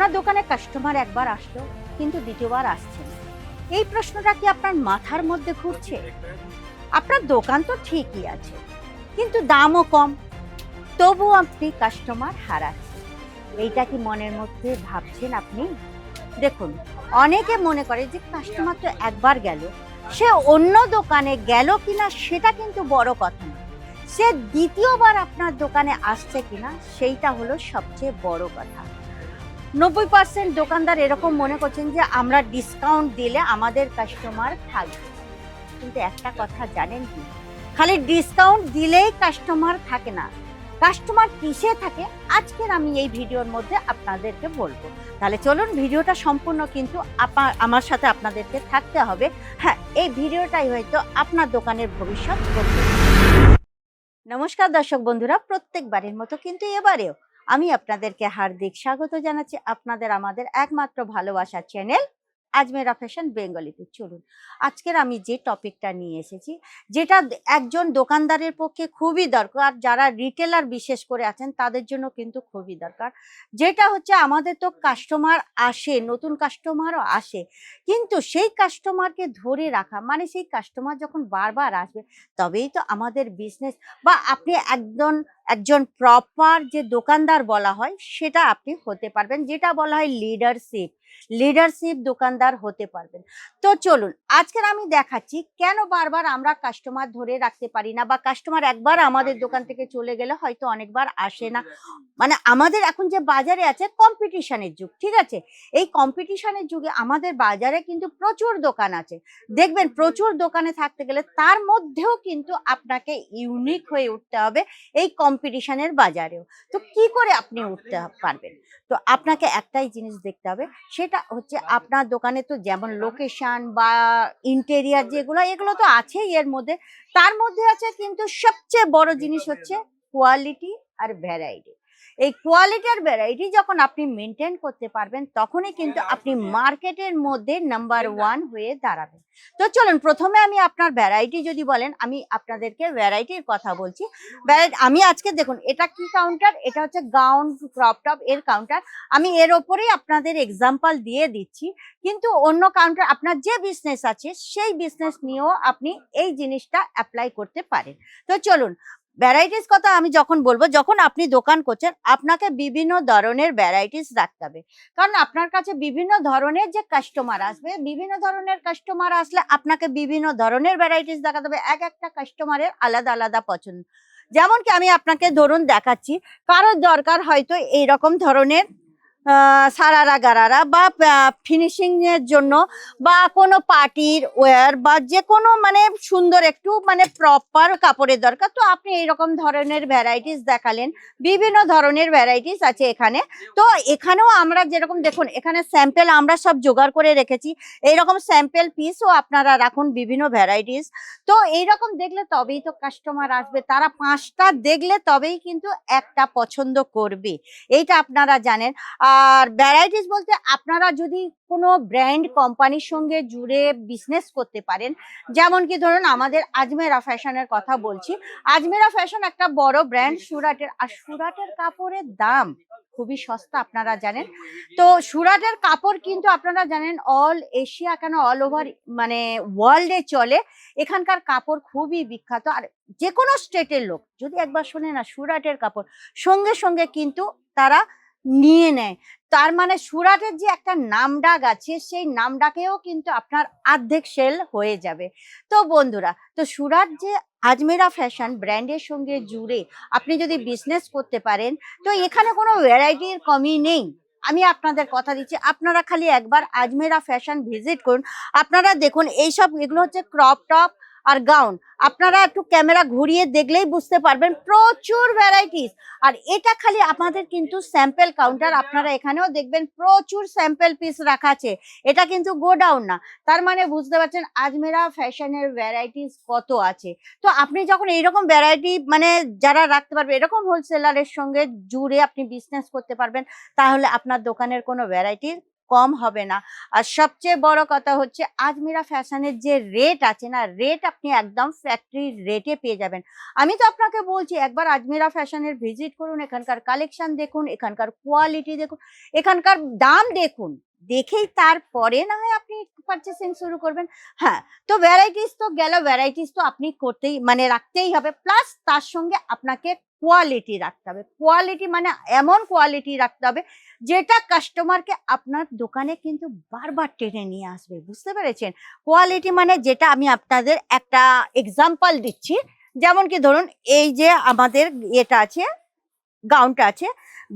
আপনার দোকানে কাস্টমার একবার আসলো কিন্তু দ্বিতীয়বার আসছে না, এই প্রশ্নটা কি আপনার মাথার মধ্যে ঘুরছে? আপনার দোকান তো ঠিকই আছে কিন্তু দামও কম, তবু আপনি কাস্টমার হারাচ্ছেন। এইটা কি মনের মধ্যে ভাবছেন আপনি? দেখুন, অনেকে মনে করে যে কাস্টমার তো একবার গেল, সে অন্য দোকানে গেল কিনা সেটা কিন্তু বড় কথা না, সে দ্বিতীয়বার আপনার দোকানে আসছে কিনা সেইটা হলো সবচেয়ে বড় কথা। 90% দোকানদার এরকম মনে করছেন যে আমরা ডিসকাউন্ট দিলে আমাদের কাস্টমার থাকবে, কিন্তু একটা কথা জানেন কি, খালি ডিসকাউন্ট দিলেই কাস্টমার থাকে না। কাস্টমার কিসে থাকে আজকের আমি এই ভিডিওর মধ্যে আপনাদেরকে বলবো। তাহলে চলুন, ভিডিওটা সম্পূর্ণ কিন্তু আমার সাথে আপনাদেরকে থাকতে হবে। হ্যাঁ, এই ভিডিওটাই হয়তো আপনার দোকানের ভবিষ্যৎ বদলে দেবে। নমস্কার দর্শক বন্ধুরা, প্রত্যেকবারের মতো কিন্তু এবারেও আমি আপনাদেরকে হার্দিক স্বাগত জানাচ্ছি আপনাদের আমাদের একমাত্র ভালোবাসার চ্যানেল আজমেরা ফ্যাশন বেঙ্গলিতে। চলুন, আজকের আমি যে টপিকটা নিয়ে এসেছি, যেটা একজন দোকানদারের পক্ষে খুবই দরকার, যারা রিটেলার বিশেষ করে আছেন তাদের জন্য কিন্তু খুবই দরকার। যেটা হচ্ছে, আমাদের তো কাস্টমার আসে, নতুন কাস্টমারও আসে, কিন্তু সেই কাস্টমারকে ধরে রাখা, মানে সেই কাস্টমার যখন বারবার আসবে তবেই তো আমাদের বিজনেস, বা আপনি একজন প্রপার যে দোকানদার বলা হয় সেটা আপনি হতে পারবেন, যেটা বলা হয় লিডারশিপ দোকানদার হতে পারবেন। তো চলুন, আজকের আমি দেখাচ্ছি কেন বারবার আমরা কাস্টমার ধরে রাখতে পারি না, বা কাস্টমার একবার আমাদের দোকান থেকে চলে গেলে হয়তো অনেকবার আসে না। মানে আমাদের এখন যে বাজারে আছে কম্পিটিশনের যুগ, ঠিক আছে, এই কম্পিটিশনের যুগে আমাদের বাজারে কিন্তু প্রচুর দোকান আছে। দেখবেন, প্রচুর দোকানে থাকতে গেলে তার মধ্যেও কিন্তু আপনাকে ইউনিক হয়ে উঠতে হবে এই কম্পিটিশনের বাজারেও। তো কি করে আপনি উঠতে পারবেন? তো আপনাকে একটাই জিনিস দেখতে হবে, সেটা হচ্ছে আপনার দোকানে তো যেমন লোকেশন বা ইন্টেরিয়ার যেগুলো, এগুলো তো আছেই এর মধ্যে, তার মধ্যে আছে কিন্তু সবচেয়ে বড় জিনিস হচ্ছে কোয়ালিটি আর ভ্যারাইটি। এই কোয়ালিটি আর ভ্যারাইটি যখন আপনি মেনটেন করতে পারবেন, তখনই কিন্তু আপনি মার্কেটের মধ্যে নাম্বার 1 হয়ে দাঁড়াবেন। তো চলুন, প্রথমে আমি আপনার ভ্যারাইটি যদি বলেন, আমি আপনাদেরকে ভ্যারাইটির কথা বলছি। আমি আজকে দেখুন, এটা কি কাউন্টার, এটা হচ্ছে গাউন ক্রপ টপ এর কাউন্টার। আমি এর ওপরেই আপনাদের এক্সাম্পল দিয়ে দিচ্ছি, কিন্তু অন্য কাউন্টার আপনার যে বিজনেস আছে সেই বিজনেস নিয়েও আপনি এই জিনিসটা অ্যাপ্লাই করতে পারেন। তো চলুন, ভ্যারাইটিস কথা আমি যখন বলবো, যখন আপনি দোকান করছেন আপনাকে বিভিন্ন ধরনের ভ্যারাইটিস রাখতে হবে, কারণ আপনার কাছে বিভিন্ন ধরনের যে কাস্টমার আসবে, বিভিন্ন ধরনের কাস্টমার আসলে আপনাকে বিভিন্ন ধরনের ভ্যারাইটিস দেখাতে হবে। এক একটা কাস্টমারের আলাদা আলাদা পছন্দ। যেমন কি আমি আপনাকে ধরুন দেখাচ্ছি, কারোর দরকার হয়তো এইরকম ধরনের সারারা গারারা, বা ফিনিশিং এর জন্য, বা কোনো পার্টির ওয়্যার, বা যে কোনো মানে সুন্দর একটু মানে প্রপার কাপড়ের দরকার, তো আপনি এইরকম ধরনের ভ্যারাইটিস দেখালেন। বিভিন্ন ধরনের ভ্যারাইটিস আছে এখানে। তো এখানেও আমরা যেরকম দেখুন, এখানে স্যাম্পেল আমরা সব জোগাড় করে রেখেছি, এইরকম স্যাম্পেল পিসও আপনারা রাখুন বিভিন্ন ভ্যারাইটিস। তো এইরকম দেখলে তবেই তো কাস্টমার আসবে, তারা 5টা দেখলে তবেই কিন্তু একটা পছন্দ করবে, এইটা আপনারা জানেন। আর ভ্যারাইটিস বলতে, আপনারা যদি কোনো ব্র্যান্ড কোম্পানির সঙ্গে জুড়ে বিজনেস করতে পারেন, যেমন কি ধরুন আমাদের আজমেরা ফ্যাশনের কথা বলছি। আজমেরা ফ্যাশন একটা বড় ব্র্যান্ড সুরাটের, আর সুরাটের কাপড়ের দাম খুবই সস্তা আপনারা জানেন। তো সুরাটের কাপড় কিন্তু আপনারা জানেন অল এশিয়া কেন অল ওভার মানে ওয়ার্ল্ডে চলে। এখানকার কাপড় খুবই বিখ্যাত, আর যে কোনো স্টেটের লোক যদি একবার শোনে না সুরাটের কাপড়, সঙ্গে সঙ্গে কিন্তু তারা নিয়ে নেয়। তার মানে সুরাটের যে একটা নামডাক আছে, সেই নামডাকেও কিন্তু আপনার অর্ধেক সেল হয়ে যাবে। তো বন্ধুরা, তো সুরাট যে আজমেরা ফ্যাশন ব্র্যান্ডের সঙ্গে জুড়ে আপনি যদি বিজনেস করতে পারেন, তো এখানে কোনো ভ্যারাইটির কমি নেই। আমি আপনাদের কথা দিচ্ছি, আপনারা খালি একবার আজমেরা ফ্যাশন ভিজিট করুন। আপনারা দেখুন, এইসব এগুলো হচ্ছে ক্রপ টপ আর গাউন। আপনারা একটু ক্যামেরা ঘুরিয়ে দেখলেই বুঝতে পারবেন, প্রচুর ভ্যারাইটিস। আর এটা খালি আমাদের কিন্তু স্যাম্পল কাউন্টার, আপনারা এখানেও দেখবেন প্রচুর স্যাম্পল পিস রাখা আছে। এটা কিন্তু গোডাউন না। তার মানে বুঝতে পারছেন আজমেরা ফ্যাশনের ভ্যারাইটিস কত আছে। তো আপনি যখন এইরকম ভ্যারাইটি মানে যারা রাখতে পারবে, এরকম হোলসেলারের সঙ্গে জুড়ে আপনি বিজনেস করতে পারবেন, তাহলে আপনার দোকানের কোনো ভ্যারাইটির কম হবে না। আর সবচেয়ে বড় কথা হচ্ছে আজমিরা ফ্যাশনের যে রেট আছে না, রেট আপনি একদম ফ্যাক্টরি রেটে পেয়ে যাবেন। আমি তো আপনাকে বলছি একবার আজমিরা ফ্যাশনের ভিজিট করুন, এখানকার কালেকশন দেখুন, এখানকার কোয়ালিটি দেখুন, এখানকার দাম দেখুন, দেখেই তারপরে না হয় আপনি পারচেসিং শুরু করবেন। হ্যাঁ, তো ভ্যারাইটিস তো গেল, ভ্যারাইটিস তো আপনি করতেই মানে রাখতেই হবে, প্লাস তার সঙ্গে আপনাকে কোয়ালিটি রাখতে হবে। কোয়ালিটি মানে এমন কোয়ালিটি রাখতে হবে যেটা কাস্টমারকে আপনার দোকানে কিন্তু বারবার টেনে নিয়ে আসবে, বুঝতে পেরেছেন? কোয়ালিটি মানে যেটা আমি আপনাদের একটা এক্সাম্পল দিচ্ছি, যেমন কি ধরুন এই যে আমাদের এটা আছে, গাউনটা আছে,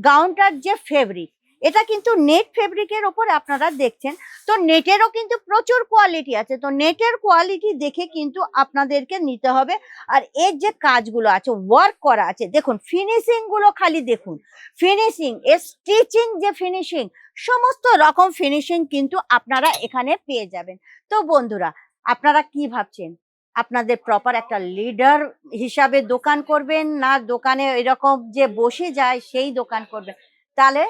গাউনটার যে ফেব্রিক, এটা কিন্তু নেট ফেব্রিকের ওপর আপনারা দেখছেন। তো নেটেরও কিন্তু প্রচুর কোয়ালিটি আছে, তো নেটের কোয়ালিটি দেখে কিন্তু আপনাদেরকে নিতে হবে। আর এর যে কাজগুলো আছে, ওয়ার্ক করা আছে, দেখুন ফিনিশিং গুলো খালি দেখুন, ফিনিশিং এর স্টিচিং যে ফিনিশিং, সমস্ত রকম ফিনিশিং কিন্তু আপনারা এখানে পেয়ে যাবেন। তো বন্ধুরা, আপনারা কি ভাবছেন আপনাদের প্রপার একটা লিডার হিসাবে দোকান করবেন, না দোকানে এরকম যে বসে যায় সেই দোকান করবেন? তাহলে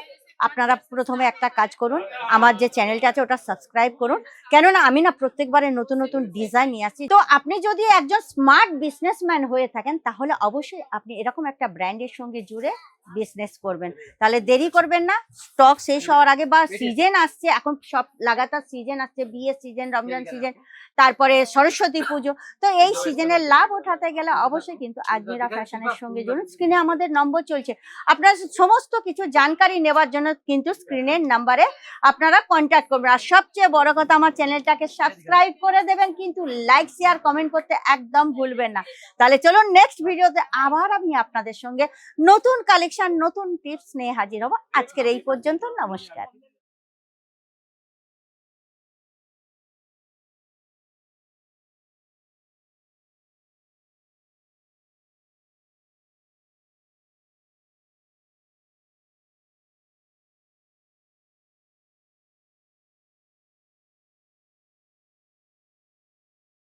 আপনারা প্রথমে একটা কাজ করুন, আমার যে চ্যানেলটা আছে ওটা সাবস্ক্রাইব করুন, কেননা আমি না প্রত্যেকবারে নতুন নতুন ডিজাইন নিয়ে আসছি। তো আপনি যদি একজন স্মার্ট বিজনেসম্যান হয়ে থাকেন তাহলে অবশ্যই আপনি এরকম একটা ব্র্যান্ডের সঙ্গে জুড়ে বিজনেস করবেন। তাহলে দেরি করবেন না, স্টক শেষ হওয়ার আগে, বা সিজন আসছে এখন, সব লাগাতার সিজন আসছে, বিয়ের সিজন, রমজান সিজন, তারপরে সরস্বতী পুজো, তো এই সিজনের লাভ ওঠাতে গেলে অবশ্যই কিন্তু আজমিরা ফ্যাশনের সঙ্গে জুড়ুন। স্ক্রিনে আমাদের নম্বর চলছে, আপনার সমস্ত কিছু জানকারি নেওয়ার জন্য কিন্তু স্ক্রিনের নাম্বারে আপনারা কন্ট্যাক্ট করবেন। আর সবচেয়ে বড় কথা, আমার চ্যানেলটাকে সাবস্ক্রাইব করে দেবেন, কিন্তু লাইক শেয়ার কমেন্ট করতে একদম ভুলবেন না। তাহলে চলুন নেক্সট ভিডিওতে আবার আমি আপনাদের সঙ্গে নতুন কালেকশন, নতুন টিপস নিয়ে হাজির হব। আজকের এই পর্যন্ত, নমস্কার।